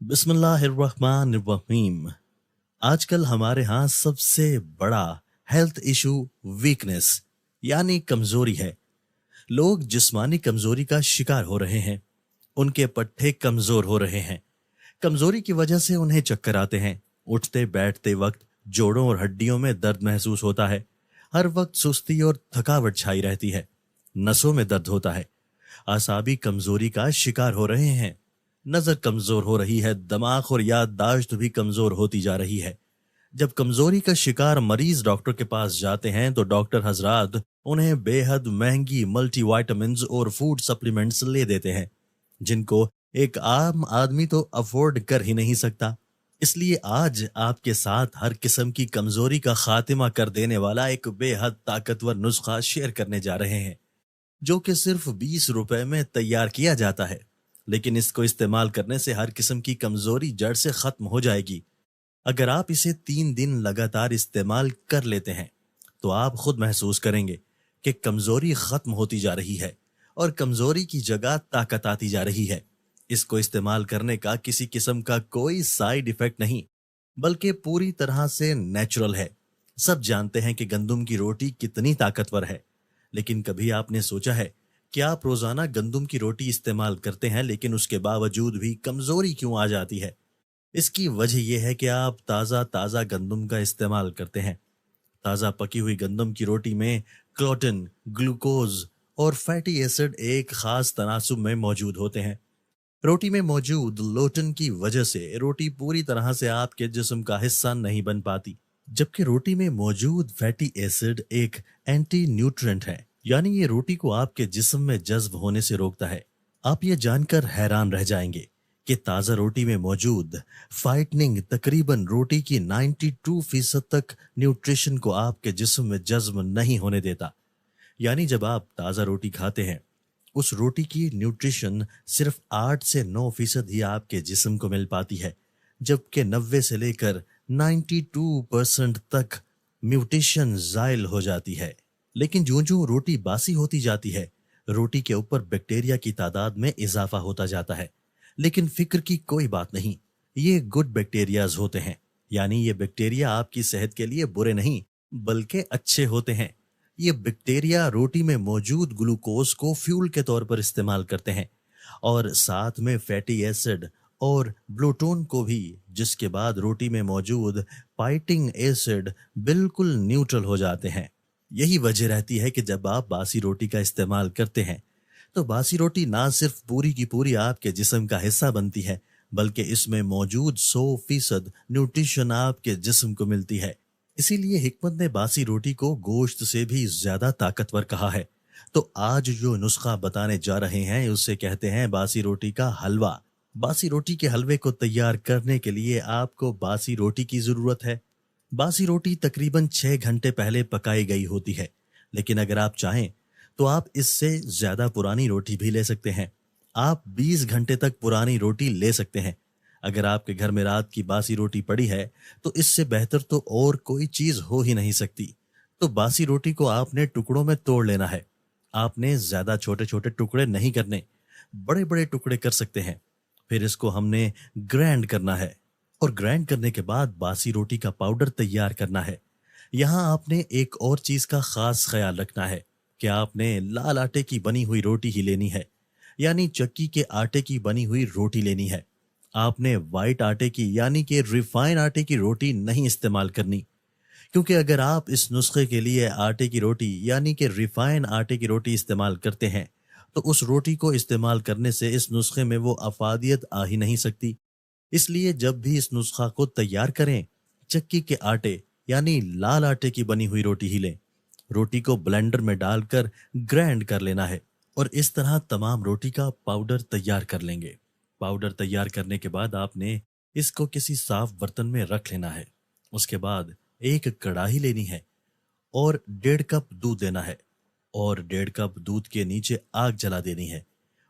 बिस्मिल्लाहिर्रहमानिर्रहीम। आजकल हमारे यहाँ सबसे बड़ा हेल्थ इशू वीकनेस यानी कमजोरी है। लोग जिस्मानी कमजोरी का शिकार हो रहे हैं। उनके पट्टे कमजोर हो रहे हैं। कमजोरी की वजह से उन्हें चक्कर आते हैं। उठते बैठते वक्त जोड़ों और हड्डियों में दर्द महसूस होता है। हर वक्त सुस्ती और थकावट छाई रहती है। नसों में दर्द होता है। आसाबी कमजोरी का शिकार हो रहे हैं। नजर कमजोर हो रही है। दिमाग और याददाश्त भी कमजोर होती जा रही है। जब कमजोरी का शिकार मरीज डॉक्टर के पास जाते हैं तो डॉक्टर हजरात उन्हें बेहद महंगी मल्टीविटामिन्स और फूड सप्लीमेंट्स ले देते हैं, जिनको एक आम आदमी तो अफोर्ड कर ही नहीं सकता। इसलिए आज आपके साथ हर किस्म की कमजोरी का खात्मा कर देने वाला एक बेहद ताकतवर नुस्खा शेयर करने जा रहे हैं, जो कि सिर्फ 20 रुपए में तैयार किया जाता है। लेकिन इसको इस्तेमाल करने से हर किस्म की कमजोरी जड़ से खत्म हो जाएगी। अगर आप इसे 3 दिन लगातार इस्तेमाल कर लेते हैं तो आप खुद महसूस करेंगे कि कमजोरी खत्म होती जा रही है और कमजोरी की जगह ताकत आती जा रही है। इसको इस्तेमाल करने का किसी किस्म का कोई साइड इफेक्ट नहीं, बल्कि पूरी तरह से नेचुरल है। सब जानते हैं कि गंदम की रोटी कितनी ताकतवर है, लेकिन कभी आपने सोचा है कि आप रोजाना गंदम की रोटी इस्तेमाल करते हैं लेकिन उसके बावजूद भी कमजोरी क्यों आ जाती है? इसकी वजह यह है कि आप ताज़ा ताज़ा गंदम का इस्तेमाल करते हैं। ताज़ा पकी हुई गंदम की रोटी में क्लोटिन, ग्लूकोज और फैटी एसिड एक खास तनासुब में मौजूद होते हैं। रोटी में मौजूद लोटन की वजह से रोटी पूरी तरह से आपके जिस्म का हिस्सा नहीं बन पाती, जबकि रोटी में मौजूद फैटी एसिड एक एंटी न्यूट्रिएंट है, यानी ये रोटी को आपके जिस्म में जज्ब होने से रोकता है। आप ये जानकर हैरान रह जाएंगे कि ताज़ा रोटी में मौजूद फाइटनिंग तकरीबन रोटी की 92% तक न्यूट्रिशन को आपके जिस्म में जज्ब नहीं होने देता। यानी जब आप ताज़ा रोटी खाते हैं, उस रोटी की न्यूट्रिशन सिर्फ 8 से 9% ही आपके जिस्म को मिल पाती है, जबकि 90 से लेकर 92% तक म्यूटेशन जायल हो जाती है। लेकिन जो जो रोटी बासी होती जाती है, रोटी के ऊपर बैक्टीरिया की तादाद में इजाफा होता जाता है। लेकिन फिक्र की कोई बात नहीं, ये गुड बैक्टीरियाज होते हैं। यानी ये बैक्टीरिया आपकी सेहत के लिए बुरे नहीं बल्कि अच्छे होते हैं। ये बैक्टीरिया रोटी में मौजूद ग्लूकोज को फ्यूल के तौर पर इस्तेमाल करते हैं और साथ में फैटी एसिड और ब्लूटोन को भी, जिसके बाद रोटी में मौजूद फाइटिंग एसिड बिल्कुल न्यूट्रल हो जाते हैं। यही वजह रहती है कि जब आप बासी रोटी का इस्तेमाल करते हैं तो बासी रोटी ना सिर्फ पूरी की पूरी आपके जिस्म का हिस्सा बनती है, बल्कि इसमें मौजूद 100% न्यूट्रिशन आपके जिस्म को मिलती है। इसीलिए हिकमत ने बासी रोटी को गोश्त से भी ज्यादा ताकतवर कहा है। तो आज जो नुस्खा बताने जा रहे हैं उसे कहते हैं बासी रोटी का हलवा। बासी रोटी के हलवे को तैयार करने के लिए आपको बासी रोटी की जरूरत है। बासी रोटी तकरीबन 6 घंटे पहले पकाई गई होती है, लेकिन अगर आप चाहें तो आप इससे ज्यादा पुरानी रोटी भी ले सकते हैं। आप 20 घंटे तक पुरानी रोटी ले सकते हैं। अगर आपके घर में रात की बासी रोटी पड़ी है तो इससे बेहतर तो और कोई चीज हो ही नहीं सकती। तो बासी रोटी को आपने टुकड़ों में तोड़ लेना है। आपने ज्यादा छोटे छोटे टुकड़े नहीं करने, बड़े बड़े टुकड़े कर सकते हैं। फिर इसको हमने ग्राइंड करना है और ग्राइंड करने के बाद बासी रोटी का पाउडर तैयार करना है। यहाँ आपने एक और चीज का खास ख्याल रखना है कि आपने लाल आटे की बनी हुई रोटी ही लेनी है, यानी चक्की के आटे की बनी हुई रोटी लेनी है। आपने वाइट आटे की यानी कि रिफाइन आटे की रोटी नहीं इस्तेमाल करनी, क्योंकि अगर आप इस नुस्खे के लिए आटे की रोटी यानी कि रिफाइन आटे की रोटी इस्तेमाल करते हैं तो उस रोटी को इस्तेमाल करने से इस नुस्खे में वो अफादियत आ ही नहीं सकती। इसलिए जब भी इस नुस्खा को तैयार करें, चक्की के आटे यानी लाल आटे की बनी हुई रोटी ही लें। रोटी को ब्लेंडर में डालकर ग्राइंड कर लेना है और इस तरह तमाम रोटी का पाउडर तैयार कर लेंगे। पाउडर तैयार करने के बाद आपने इसको किसी साफ बर्तन में रख लेना है। उसके बाद एक कढ़ाई लेनी है और 1.5 कप दूध देना है और 1.5 कप दूध के नीचे आग जला देनी है।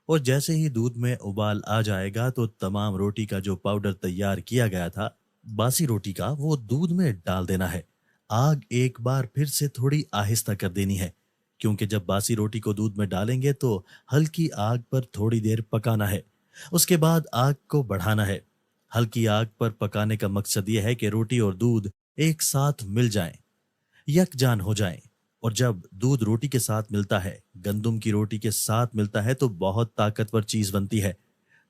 और जैसे ही दूध में उबाल आ जाएगा तो तमाम रोटी का जो पाउडर तैयार किया गया था बासी रोटी का, वो दूध में डाल देना है। आग एक बार फिर से थोड़ी आहिस्ता कर देनी है, क्योंकि जब बासी रोटी को दूध में डालेंगे तो हल्की आग पर थोड़ी देर पकाना है। उसके बाद आग को बढ़ाना है हल्की आग पर पकाने का मकसद यह है कि रोटी और दूध एक साथ मिल जाएं, यकजान हो जाएं। और जब दूध रोटी के साथ मिलता है, गंदुम की रोटी के साथ मिलता है, तो बहुत ताकतवर चीज बनती है।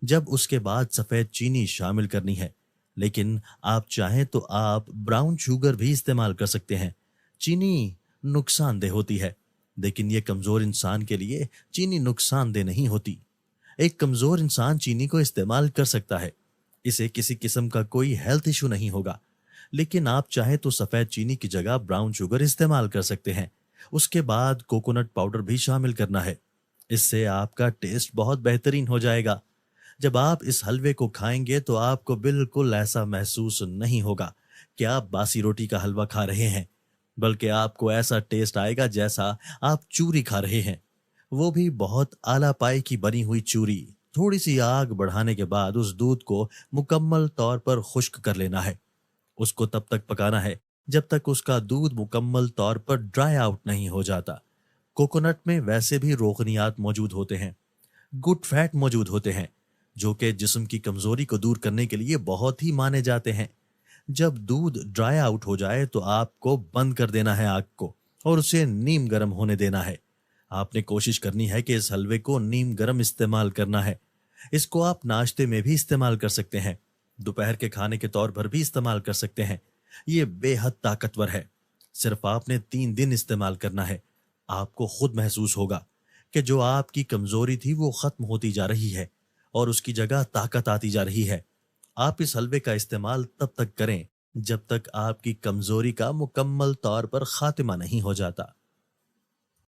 जब उसके बाद सफेद चीनी शामिल करनी है, लेकिन आप चाहें तो आप ब्राउन शुगर भी इस्तेमाल कर सकते हैं। चीनी नुकसानदेह होती है, लेकिन ये कमजोर इंसान के लिए चीनी नुकसानदेह नहीं होती। एक कमजोर इंसान चीनी को इस्तेमाल कर सकता है, इसे किसी किस्म का कोई हेल्थ इशू नहीं होगा। लेकिन आप चाहे तो सफेद चीनी की जगह ब्राउन शुगर इस्तेमाल कर सकते हैं। उसके बाद कोकोनट पाउडर भी शामिल करना है। इससे आपका टेस्ट बहुत बेहतरीन हो जाएगा। जब आप इस हलवे को खाएंगे तो आपको बिल्कुल ऐसा महसूस नहीं होगा कि आप बासी रोटी का हलवा खा रहे हैं, बल्कि आपको ऐसा टेस्ट आएगा जैसा आप चूरी खा रहे हैं, वो भी बहुत आला पाई की बनी हुई चूरी। थोड़ी सी आग बढ़ाने के बाद उस दूध को मुकम्मल तौर पर खुश्क कर लेना है। उसको तब तक पकाना है जब तक उसका दूध मुकम्मल तौर पर ड्राई आउट नहीं हो जाता। कोकोनट में वैसे भी रोगनियात मौजूद होते हैं, गुड फैट मौजूद होते हैं, जो कि जिस्म की कमजोरी को दूर करने के लिए बहुत ही माने जाते हैं। जब दूध ड्राई आउट हो जाए तो आपको बंद कर देना है आग को और उसे नीम गर्म होने देना है। आपने कोशिश करनी है कि इस हलवे को नीम गर्म इस्तेमाल करना है। इसको आप नाश्ते में भी इस्तेमाल कर सकते हैं, दोपहर के खाने के तौर पर भी इस्तेमाल कर सकते हैं। ये बेहद ताकतवर है। सिर्फ आपने 3 दिन इस्तेमाल करना है। आपको खुद महसूस होगा कि जो आपकी कमजोरी थी वो खत्म होती जा रही है और उसकी जगह ताकत आती जा रही है। आप इस हलवे का इस्तेमाल तब तक करें जब तक आपकी कमजोरी का मुकम्मल तौर पर खात्मा नहीं हो जाता।